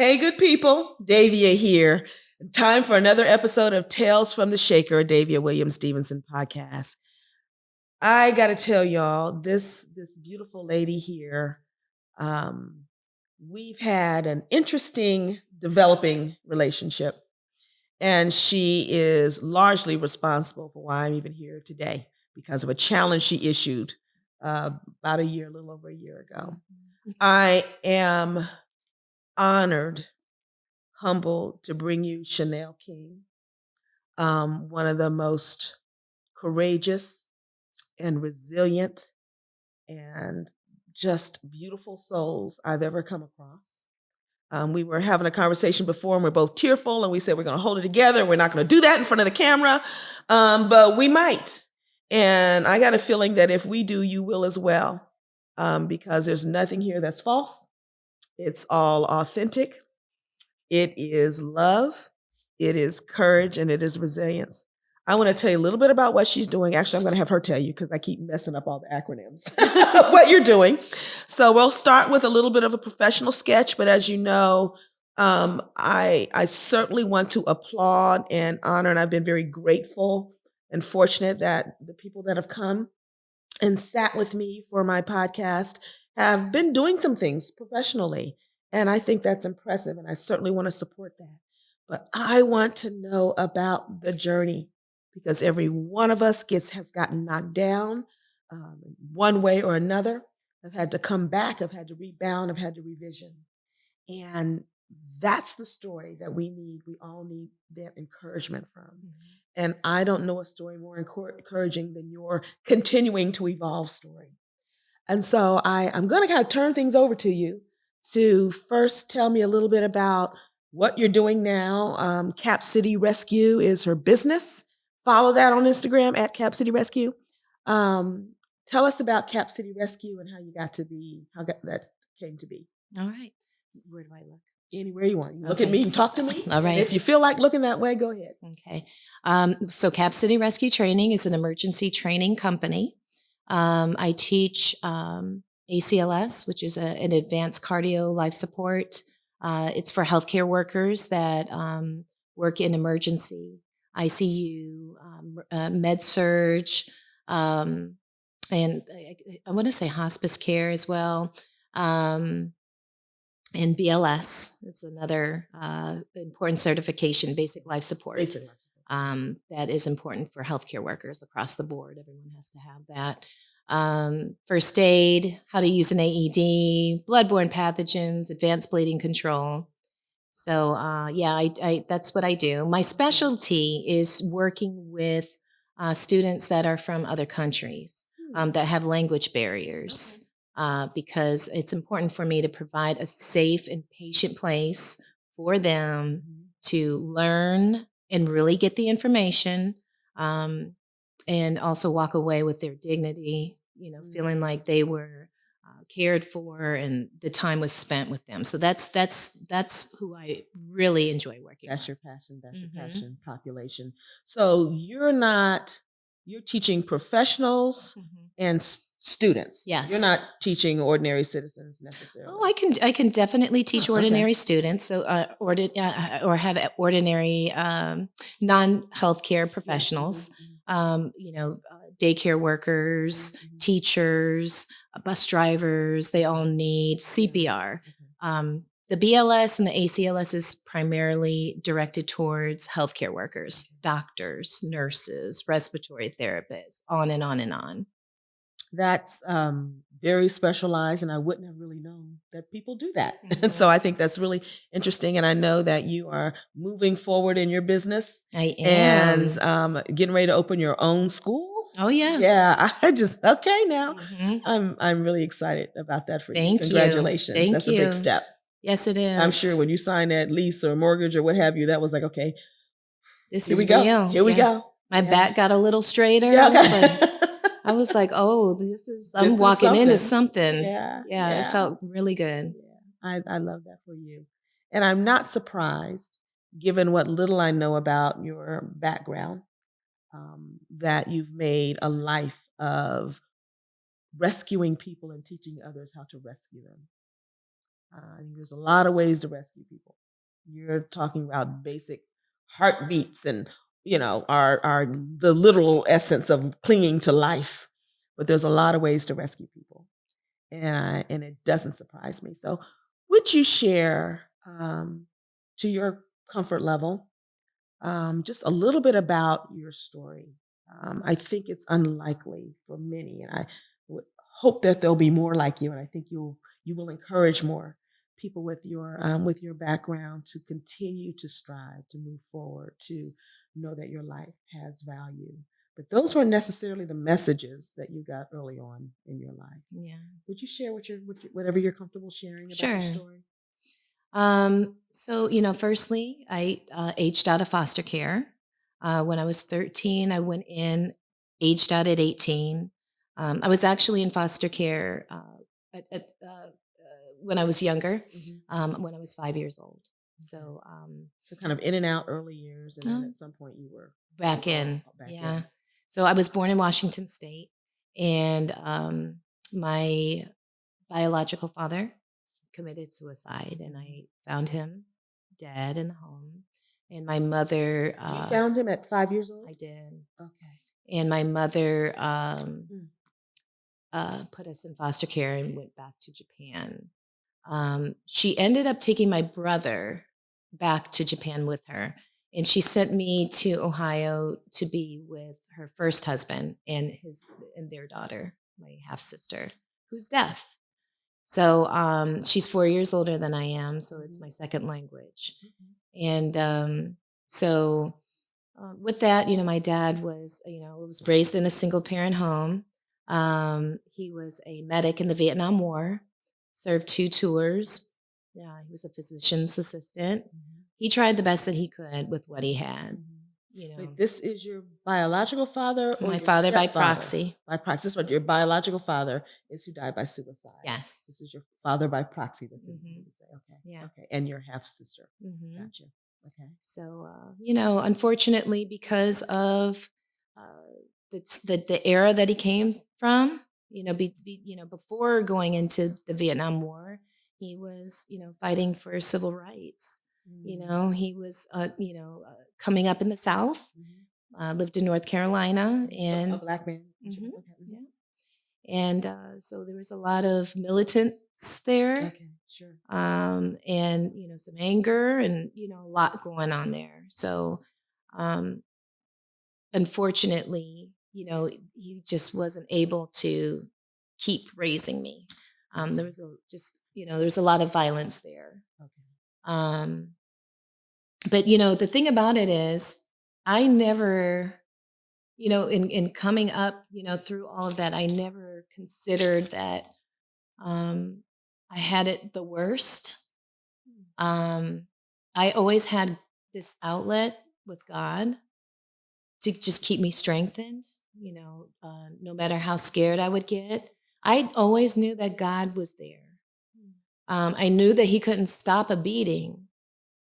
Hey, good people. Davia here. Time for another episode of Tales from the Shaker, a Davia Williams Stevenson podcast. I got to tell y'all, this beautiful lady here, we've had an interesting developing relationship, and she is largely responsible for why I'm even here today because of a challenge she issued about a little over a year ago. I am honored, humbled to bring you Chanel King, one of the most courageous and resilient and just beautiful souls I've ever come across. We were having a conversation before and we're both tearful and we said we're going to hold it together. We're not going to do that in front of the camera, but we might. And I got a feeling that if we do, you will as well, because there's nothing here that's false. It's all authentic. It is love, it is courage, and it is resilience. I want to tell you a little bit about what she's doing. Actually, I'm going to have her tell you because I keep messing up all the acronyms of what you're doing. So we'll start with a little bit of a professional sketch, but as you know, I certainly want to applaud and honor, and I've been very grateful and fortunate that the people that have come and sat with me for my podcast have been doing some things professionally. And I think that's impressive. And I certainly want to support that. But I want to know about the journey because every one of us has gotten knocked down one way or another. I've had to come back. I've had to rebound. I've had to revision. And that's the story that we need. We all need that encouragement from. Mm-hmm. And I don't know a story more encouraging than your continuing to evolve story. And so I'm going to kind of turn things over to you to first tell me a little bit about what you're doing now. Cap City Rescue is her business. Follow that on Instagram at Cap City Rescue. Tell us about Cap City Rescue and how that came to be. All right. Where do I look? Anywhere you want. You look at me, you talk to me. All right. And if you feel like looking that way, go ahead. Okay. So Cap City Rescue Training is an emergency training company. I teach ACLS, which is an advanced cardio life support. It's for healthcare workers that work in emergency, ICU, med surge, and I want to say hospice care as well. And BLS, it's another important certification, basic life support. That is important for healthcare workers across the board. Everyone has to have that. First aid, how to use an AED, bloodborne pathogens, advanced bleeding control. So I that's what I do. My specialty is working with students that are from other countries that have language barriers. Okay. Because it's important for me to provide a safe and patient place for them to learn and really get the information, and also walk away with their dignity, feeling like they were cared for and the time was spent with them. So that's who I really enjoy working with. That's your passion. That's your passion population. So you're teaching professionals and students. Yes. You're not teaching ordinary citizens necessarily. Oh, I can definitely teach ordinary students, so or have ordinary non-healthcare professionals. Daycare workers, teachers, bus drivers. They all need CPR. The BLS and the ACLS is primarily directed towards healthcare workers, doctors, nurses, respiratory therapists, on and on and on. That's very specialized, and I wouldn't have really known that people do that. And so I think that's really interesting, and I know that you are moving forward in your business. I am. And getting ready to open your own school. Oh, yeah. Yeah, okay now. I'm really excited about that for you. Congratulations. Thank That's you. a big step. Yes, it is. I'm sure when you sign that lease or mortgage or what have you, that was like, okay, this here is we go. real. Here we go. My back got a little straighter. Yeah, okay. I was like, oh, I'm walking into something. Yeah. It felt really good. Yeah. I love that for you. And I'm not surprised, given what little I know about your background, that you've made a life of rescuing people and teaching others how to rescue them. I think there's a lot of ways to rescue people. You're talking about basic heartbeats and our the literal essence of clinging to life. But there's a lot of ways to rescue people, and it doesn't surprise me. So, would you share to your comfort level just a little bit about your story? I think it's unlikely for many, and I would hope that there'll be more like you. And I think you will encourage more people with your background to continue to strive, to move forward, to know that your life has value. But those weren't necessarily the messages that you got early on in your life. Yeah. Would you share whatever you're comfortable sharing about your Sure. story? So, firstly, I aged out of foster care. When I was 13, I went in, aged out at 18. I was actually in foster care when I was younger, when I was 5 years old. So, So kind of in and out early years, and then um, at some point you were back in. back Yeah. in. So I was born in Washington State, and my biological father committed suicide, and I found him dead in the home. And my mother, You found him at 5 years old? I did. Okay. And my mother Mm. put us in foster care and went back to Japan. She ended up taking my brother back to Japan with her. And she sent me to Ohio to be with her first husband and their daughter, my half sister, who's deaf. So she's 4 years older than I am, so it's my second language. And so with that, my dad was raised in a single parent home. He was a medic in the Vietnam War, served 2 tours. Yeah, he was a physician's assistant. He tried the best that he could with what he had. Wait, this is your biological father or My your father by stepfather? proxy. By proxy. This is what your biological father is who died by suicide. Yes. This is your father by proxy. That's what you say. Okay. Yeah. Okay. And your half sister. Mhm. Gotcha. Okay. So, unfortunately, because of the era that he came from, before going into the Vietnam War, he was, fighting for civil rights. He was, coming up in the South, lived in North Carolina, A and black man. Mhm. Okay. Yeah. And so there was a lot of militants there, Okay. Sure. and some anger, and a lot going on there. So um, unfortunately, he just wasn't able to keep raising me. There was there was a lot of violence there. Okay. Um, but the thing about it is, I never, in coming up, through all of that, I never considered that I had it the worst. I always had this outlet with God to just keep me strengthened, no matter how scared I would get. I always knew that God was there. I knew that He couldn't stop a beating,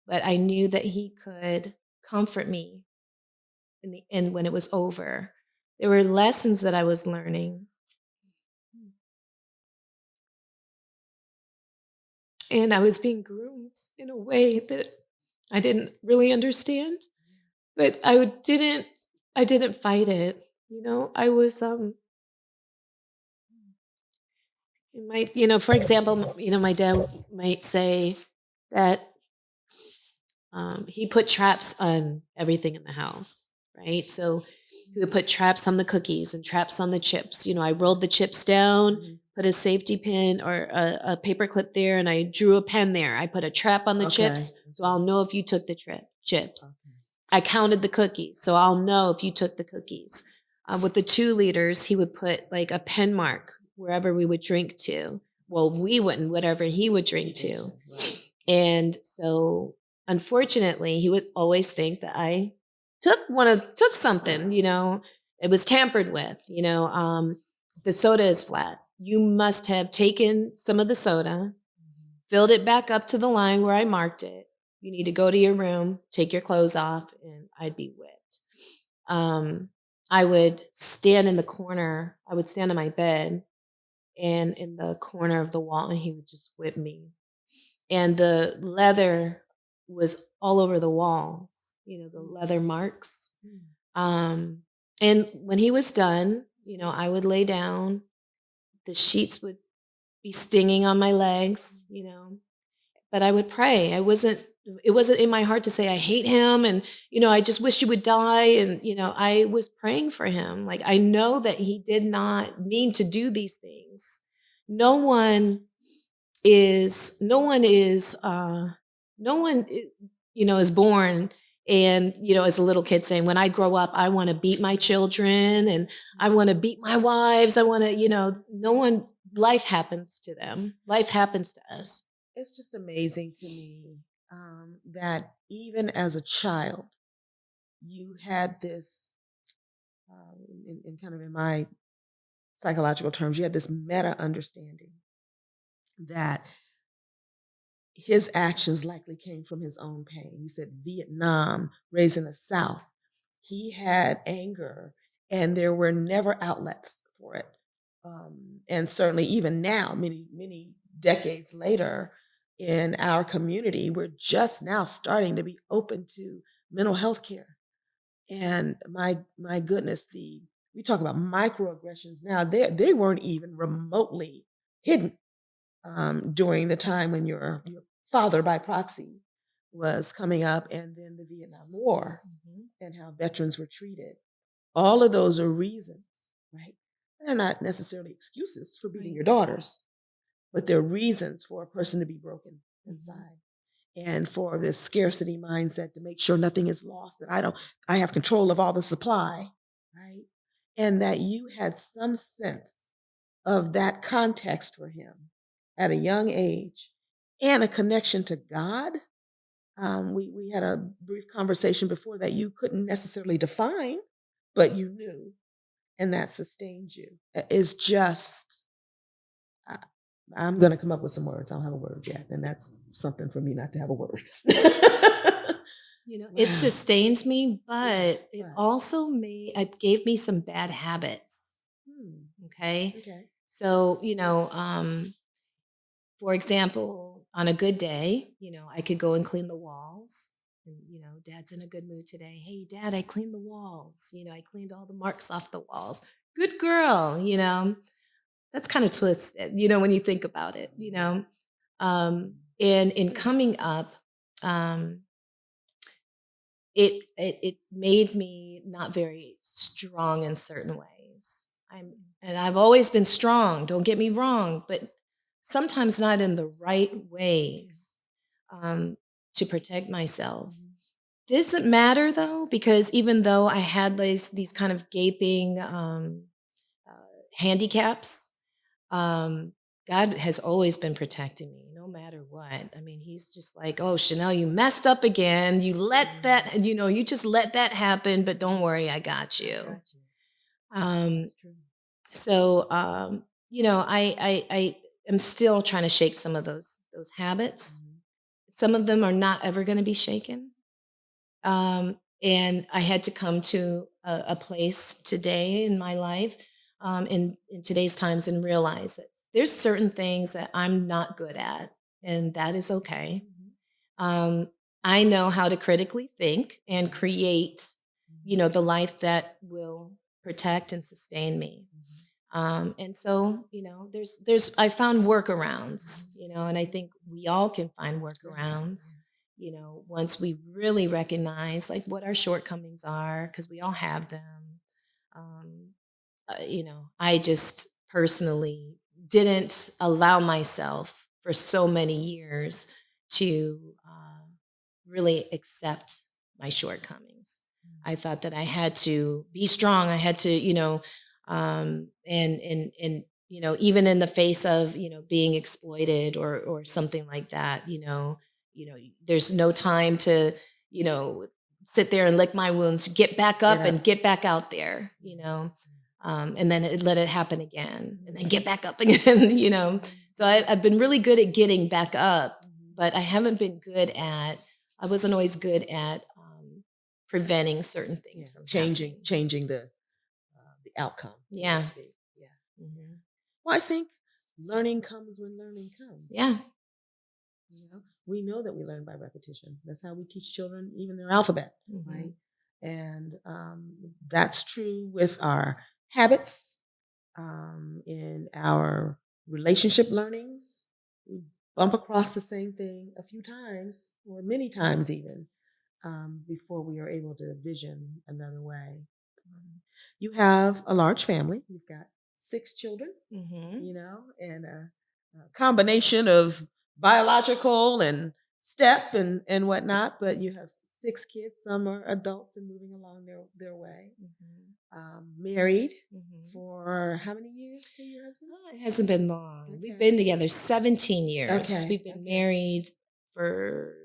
but I knew that He could comfort me in the end when it was over. There were lessons that I was learning. And I was being groomed in a way that I didn't really understand, but I didn't fight it. I was it might, for example, my dad might say that he put traps on everything in the house, right? So he would put traps on the cookies and traps on the chips. I rolled the chips down, put a safety pin or a paper clip there, and I drew a pen there. I put a trap on the chips, so I'll know if you took the chips. I counted the cookies, so I'll know if you took the cookies. With the 2 liters, he would put like a pen mark wherever we would drink to. Well, we wouldn't, whatever he would drink to. Right. And so, unfortunately, he would always think that I took something. It was tampered with. The soda is flat. You must have taken some of the soda, filled it back up to the line where I marked it. You need to go to your room, take your clothes off, and I'd be whipped. I would stand in the corner. I would stand on my bed and in the corner of the wall, and he would just whip me. and the leather was all over the walls, the leather marks. And when he was done, I would lay down. The sheets would be stinging on my legs, but I would pray. It wasn't in my heart to say, I hate him and, I just wish you would die. And, I was praying for him. Like, I know that he did not mean to do these things. No one is, no one is, no one, is born and, as a little kid saying, when I grow up, I want to beat my children and I want to beat my wives. I want to, no one, life happens to them. Life happens to us. It's just amazing to me that even as a child, you had this, in kind of in my psychological terms, you had this meta understanding that his actions likely came from his own pain. You said Vietnam, raised in the South. He had anger, and there were never outlets for it. And certainly, even now, many decades later, in our community, we're just now starting to be open to mental health care. And my goodness, we talk about microaggressions now. They weren't even remotely hidden during the time when your father by proxy was coming up, and then the Vietnam War and how veterans were treated. All of those are reasons, right? They're not necessarily excuses for beating your daughters, but they're reasons for a person to be broken inside. And for this scarcity mindset to make sure nothing is lost, that I have control of all the supply, right? And that you had some sense of that context for him at a young age and a connection to God. We had a brief conversation before that you couldn't necessarily define, but you knew, and that sustained you. Is just, I'm going to come up with some words. I don't have a word yet, and that's something for me not to have a word. It sustained me, but it also gave me some bad habits. Okay. So, for example, on a good day, I could go and clean the walls. And, Dad's in a good mood today. Hey, Dad, I cleaned the walls. I cleaned all the marks off the walls. Good girl, That's kind of twisted, when you think about it, And in coming up, it made me not very strong in certain ways. And I've always been strong, don't get me wrong, but sometimes not in the right ways to protect myself. Doesn't matter though, because even though I had these kind of gaping handicaps, God has always been protecting me, no matter what. I mean, He's just like, oh, Chanel, you messed up again. You let that, you just let that happen, but don't worry, I got you. That's true. So, I am still trying to shake some of those habits. Some of them are not ever going to be shaken. And I had to come to a place today in my life, in today's times, and realize that there's certain things that I'm not good at, and that is okay. I know how to critically think and create, the life that will protect and sustain me. And so, I found workarounds, and I think we all can find workarounds, once we really recognize like what our shortcomings are, because we all have them. I just personally didn't allow myself for so many years to really accept my shortcomings. I thought that I had to be strong. I had to, and even in the face of being exploited or something like that, there's no time to sit there and lick my wounds, get back up and get back out there, and then let it happen again, and then get back up again, So I've been really good at getting back up, but I wasn't always good at preventing certain things from changing the outcome. So Yeah. to speak. Yeah. Well, I think learning comes when learning comes. Yeah. You know, we know that we learn by repetition. That's how we teach children even their alphabet, right? And that's true with our habits, in our relationship learnings. We bump across the same thing a few times, or many times even, before we are able to vision another way. You have a large family. You've got 6 children, and a combination of biological and step and whatnot. But you have 6 kids. Some are adults and moving along their way. Married for how many years to your husband? It hasn't been long. Okay. We've been together 17 years. Okay. We've been married for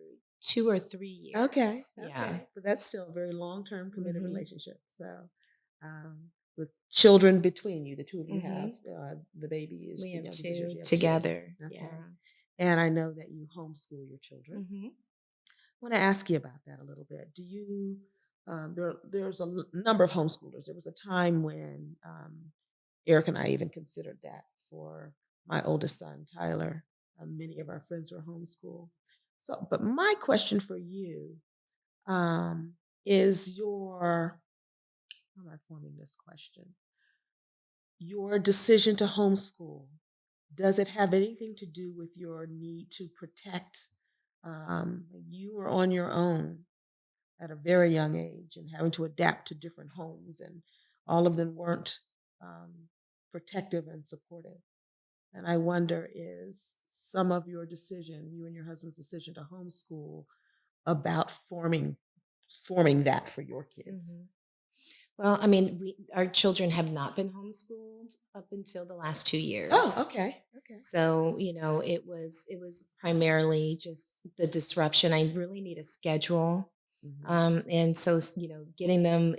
2 or 3 years. Okay. Yeah. But that's still a very long-term committed relationship. So, with children between you, the two of you have the baby is We the have youngest is yours, 2 you have 2. together. Okay. Yeah. And I know that you homeschool your children. I want to ask you about that a little bit. Do you? There's a number of homeschoolers. There was a time when Eric and I even considered that for my oldest son, Tyler. Many of our friends were homeschooled. So, but my question for you is how am I forming this question? Your decision to homeschool, does it have anything to do with your need to protect? You were on your own at a very young age and having to adapt to different homes, and all of them weren't protective and supportive. And I wonder, is some of your decision, you and your husband's decision to homeschool, about forming that for your kids? Well, I mean, our children have not been homeschooled up until the last 2 years. Oh, okay. So, it was primarily just the disruption. I really need a schedule. And so, getting them,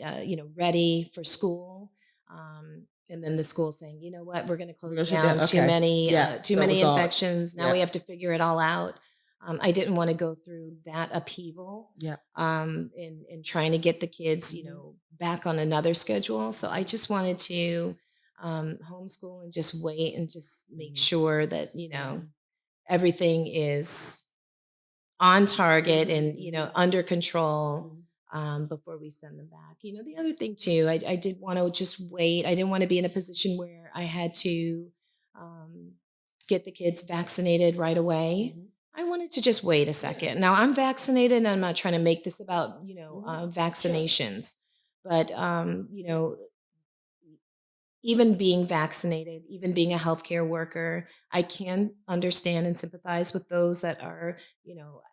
ready for school. And then the school saying, you know what, we're going to close down too many, too So it many was all- infections. Now yeah. we have to figure it all out. I didn't want to go through that upheaval. Yeah. In trying to get the kids, back on another schedule. So I just wanted to homeschool and just wait and just make sure that, everything is on target and, under control before we send them back. The other thing too, I did want to just wait. I didn't want to be in a position where I had to get the kids vaccinated right away. I wanted to just wait a second. Now I'm vaccinated and I'm not trying to make this about, vaccinations, but, even being vaccinated, even being a healthcare worker, I can understand and sympathize with those that are,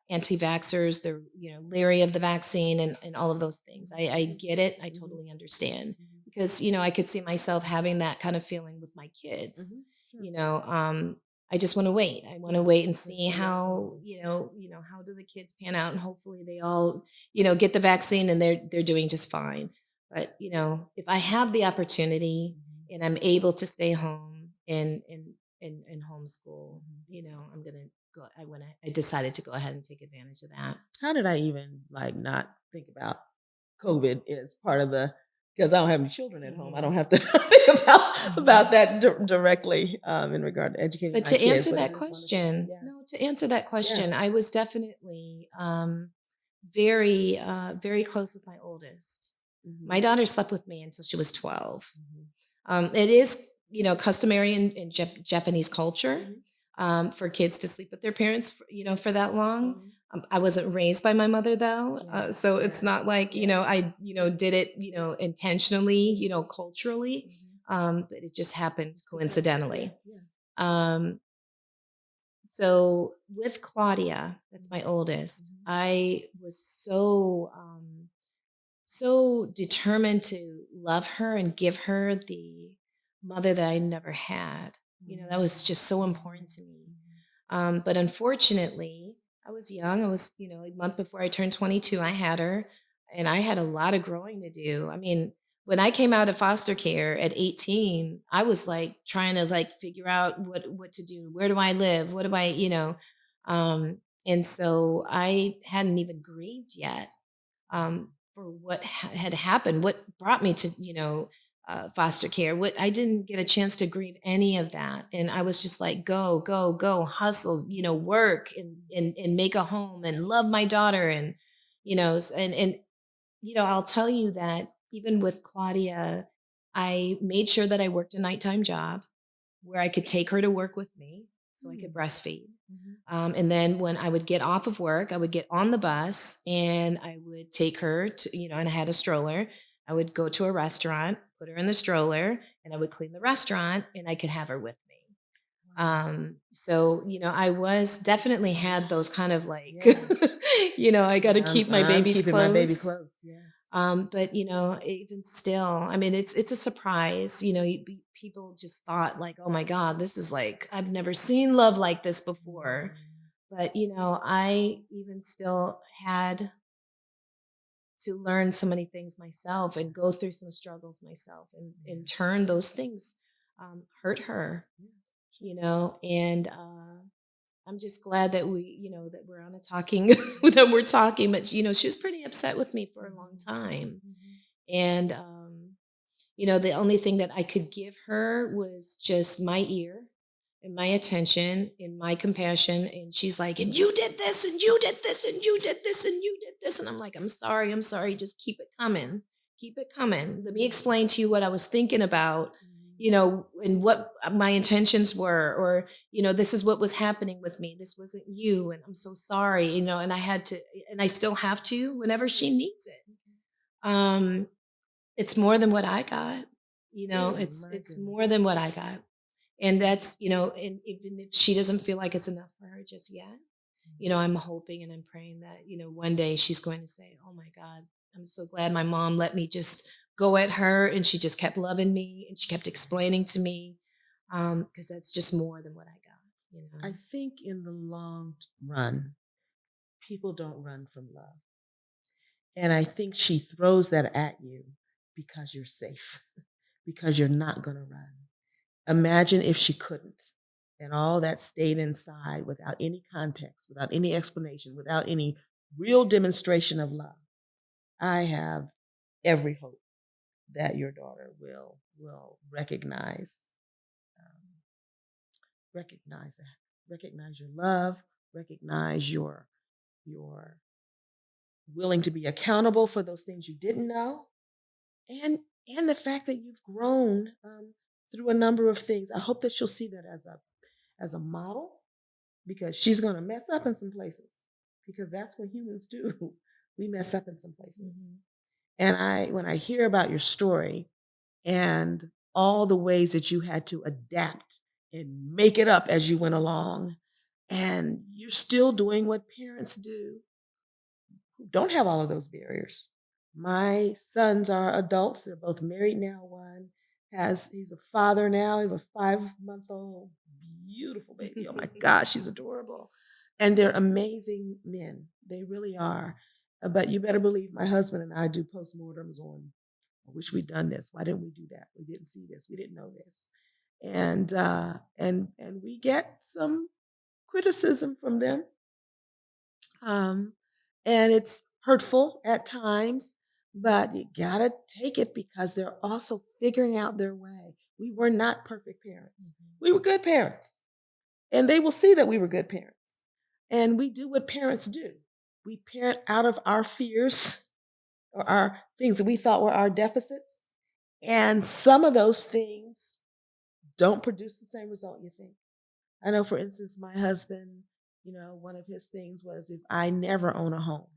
anti-vaxxers. They're, leery of the vaccine and all of those things. I get it. I totally understand because, I could see myself having that kind of feeling with my kids. I just want to wait. I want to wait and see how, how do the kids pan out, and hopefully they all, get the vaccine and they're doing just fine. But, if I have the opportunity and I'm able to stay home and homeschool, I'm going to go. I decided to go ahead and take advantage of that. How did I even not think about COVID as part of because I don't have any children at home. I don't have to think about that directly in regard to educating But my to kids. answer that question, to answer that question, I was definitely very, very close with my oldest. My daughter slept with me until she was 12. It is, customary in Japanese culture for kids to sleep with their parents, for that long. I wasn't raised by my mother though, so it's not like I did it intentionally, culturally, but it just happened coincidentally. So with Claudia, that's my oldest, I was so determined to love her and give her the mother that I never had. That was just so important to me. But unfortunately, I was young. I was, a month before I turned 22, I had her, and I had a lot of growing to do. I mean, when I came out of foster care at 18, I was like trying to figure out what to do. Where do I live? What do I, and so I hadn't even grieved yet for what had happened, what brought me to, foster care. What I didn't get a chance to grieve any of that, and I was just like, go, go, go, hustle, work and make a home and love my daughter, and and I'll tell you that even with Claudia, I made sure that I worked a nighttime job where I could take her to work with me so I could breastfeed. And then when I would get off of work, I would get on the bus and I would take her to, and I had a stroller. I would go to a restaurant, put her in the stroller, and I would clean the restaurant and I could have her with me. So, I was definitely had those kind of like, I got to keep my I'm babies keeping my baby close. close. Yes. But even still, I mean, it's a surprise. People just thought like, oh my God, this is like I've never seen love like this before. But I even still had to learn so many things myself and go through some struggles myself, and in turn, those things hurt her. And I'm just glad that that we're on a talking that we're talking. But she was pretty upset with me for a long time, and the only thing that I could give her was just my ear and my attention and my compassion. And she's like, and you did this, and you did this, and you did this, and you did this. And I'm like, I'm sorry, just keep it coming. Keep it coming. Let me explain to you what I was thinking about, and what my intentions were, or, this is what was happening with me. This wasn't you. And I'm so sorry, and I had to, and I still have to whenever she needs it. It's more than what I got. It's more than what I got. And that's, and even if she doesn't feel like it's enough for her just yet, I'm hoping and I'm praying that, one day she's going to say, oh my God, I'm so glad my mom let me just go at her, and she just kept loving me and she kept explaining to me. Because that's just more than what I got. I think in the long run, people don't run from love. And I think she throws that at you because you're safe, because you're not going to run. Imagine if she couldn't, and all that stayed inside without any context, without any explanation, without any real demonstration of love. I have every hope that your daughter will recognize recognize that, recognize your love, recognize your willing to be accountable for those things you didn't know, and the fact that you've grown through a number of things. I hope that she'll see that as a model, because she's going to mess up in some places, because that's what humans do. We mess up in some places. And when I hear about your story and all the ways that you had to adapt and make it up as you went along, and you're still doing what parents do who don't have all of those barriers. My sons are adults. They're both married now. One he's a father now. He has a 5-month-old beautiful baby. Oh my gosh, she's adorable. And they're amazing men. They really are. But you better believe my husband and I do postmortems on, I wish we'd done this. Why didn't we do that? We didn't see this. We didn't know this. And we get some criticism from them. And it's hurtful at times, but you gotta take it because they're also figuring out their way. We were not perfect parents. We were good parents. And they will see that we were good parents. And we do what parents do. We parent out of our fears or our things that we thought were our deficits. And some of those things don't produce the same result you think. I know, for instance, my husband, one of his things was, if I never own a home,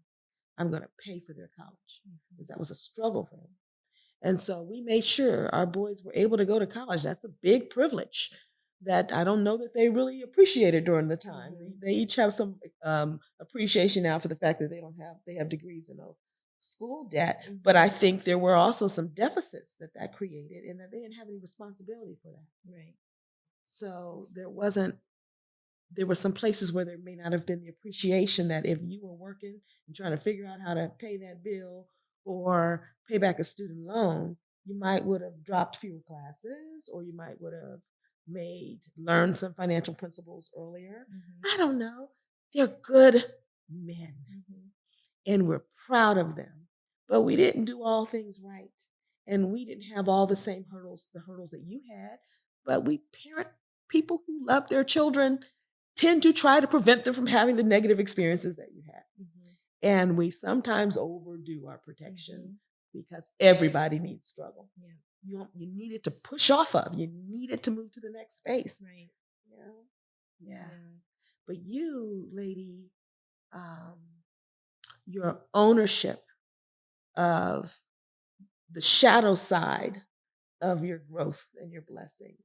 I'm going to pay for their college, because that was a struggle for him. And so we made sure our boys were able to go to college. That's a big privilege that I don't know that they really appreciated during the time. They each have some appreciation now for the fact that they have degrees and no school debt. But I think there were also some deficits that created, and that they didn't have any responsibility for that. Right. So there were some places where there may not have been the appreciation that if you were working and trying to figure out how to pay that bill or pay back a student loan, you might would have dropped fewer classes, or you might would have learned some financial principles earlier. I don't know. They're good men, and we're proud of them. But we didn't do all things right. and we didn't have all the same hurdles, the hurdles that you had, but we parent people who love their children tend to try to prevent them from having the negative experiences that you had. And we sometimes overdo our protection because everybody needs struggle. You needed to push off of, you needed to move to the next space. Right. Yeah. But you, lady, your ownership of the shadow side of your growth and your blessings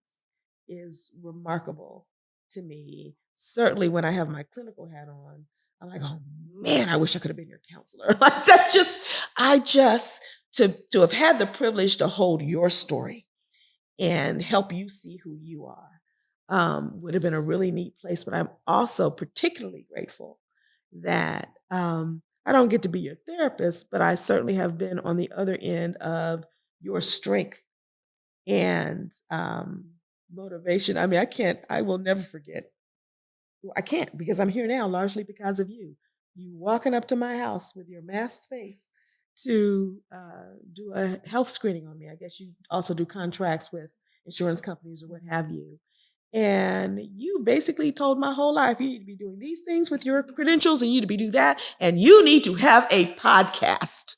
is remarkable to me. Certainly when I have my clinical hat on, I'm like, oh man, I wish I could have been your counselor. Like that to have had the privilege to hold your story and help you see who you are would have been a really neat place. But I'm also particularly grateful that I don't get to be your therapist, but I certainly have been on the other end of your strength and motivation. I mean, I will never forget. I can't because I'm here now largely because of you. You walking up to my house with your masked face to do a health screening on me. I guess you also do contracts with insurance companies or what have you. And you basically told my whole life, you need to be doing these things with your credentials and you need to be doing that. And you need to have a podcast.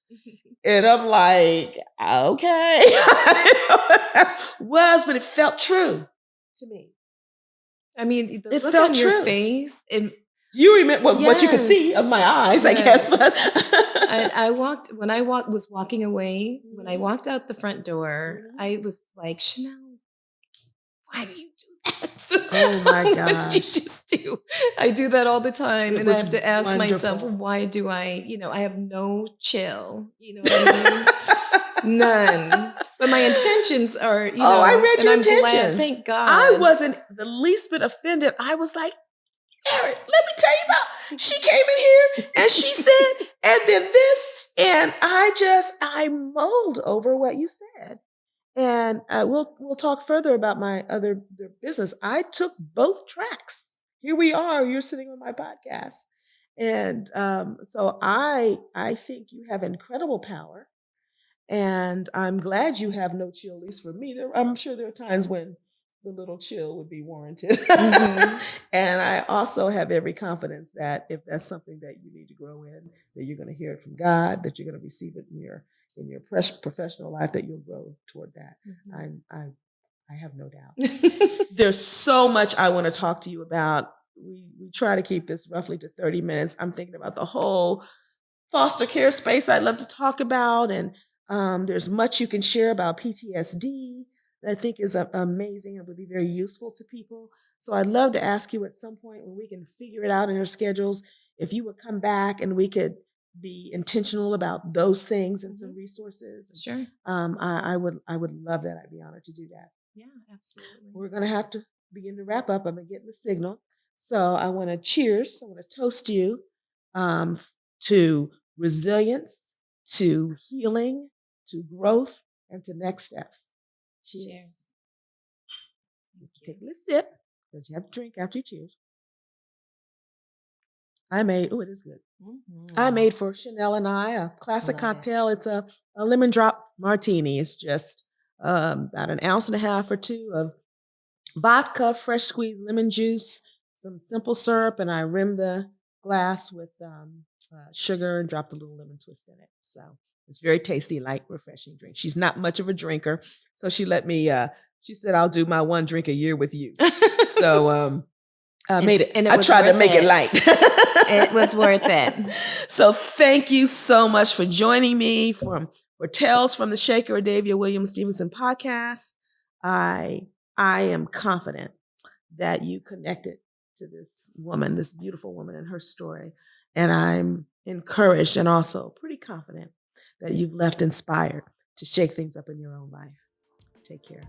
And I'm like, okay. But it felt true to me. I mean, the It look felt on your true. face. You remember what you could see of my eyes, I guess. But when I was walking away, when I walked out the front door, I was like, Chanel, why do you do that? Oh my God. What did you just do? I do that all the time. It and I was have to ask myself, wonderful. why do I have no chill? You know what I mean? None. But my intentions are, I read your I'm intentions. glad, thank God. I wasn't the least bit offended. I was like, Erin, let me tell you about, she came in here and she said, and then this, and I mulled over what you said. And we'll talk further about my other business. I took both tracks. Here we are. You're sitting on my podcast, and so I think you have incredible power, and I'm glad you have no chill. At least for me, I'm sure there are times when the little chill would be warranted. And I also have every confidence that if that's something that you need to grow in, that you're going to hear it from God, that you're going to receive it in your professional life, that you'll grow toward that. I have no doubt. There's so much I want to talk to you about. We try to keep this roughly to 30 minutes. I'm thinking about the whole foster care space I'd love to talk about. And there's much you can share about PTSD that I think is amazing and would be very useful to people. So I'd love to ask you at some point when we can figure it out in your schedules, if you would come back and we could be intentional about those things and some resources. Sure. I would love that. I'd be honored to do that. Yeah, absolutely. We're going to have to begin to wrap up. I'm going to get the signal. So I want to cheers. I want to toast you to resilience, to healing, to growth, and to next steps. Cheers. Take a little sip because you have to drink after you cheers. It is good. I made for Chanel and I a classic cocktail. It's a lemon drop martini. It's just about an ounce and a half or two of vodka, fresh squeezed lemon juice, some simple syrup, and I rim the glass with sugar and dropped a little lemon twist in it. So it's very tasty, light, refreshing drink. She's not much of a drinker, so she let me. She said, "I'll do my one drink a year with you." So I tried to make it light. It was worth it. So thank you so much for joining me for Tales from the Shaker, Davia Williams Stevenson podcast. I am confident that you connected to this woman, this beautiful woman and her story. And I'm encouraged and also pretty confident that you've left inspired to shake things up in your own life. Take care.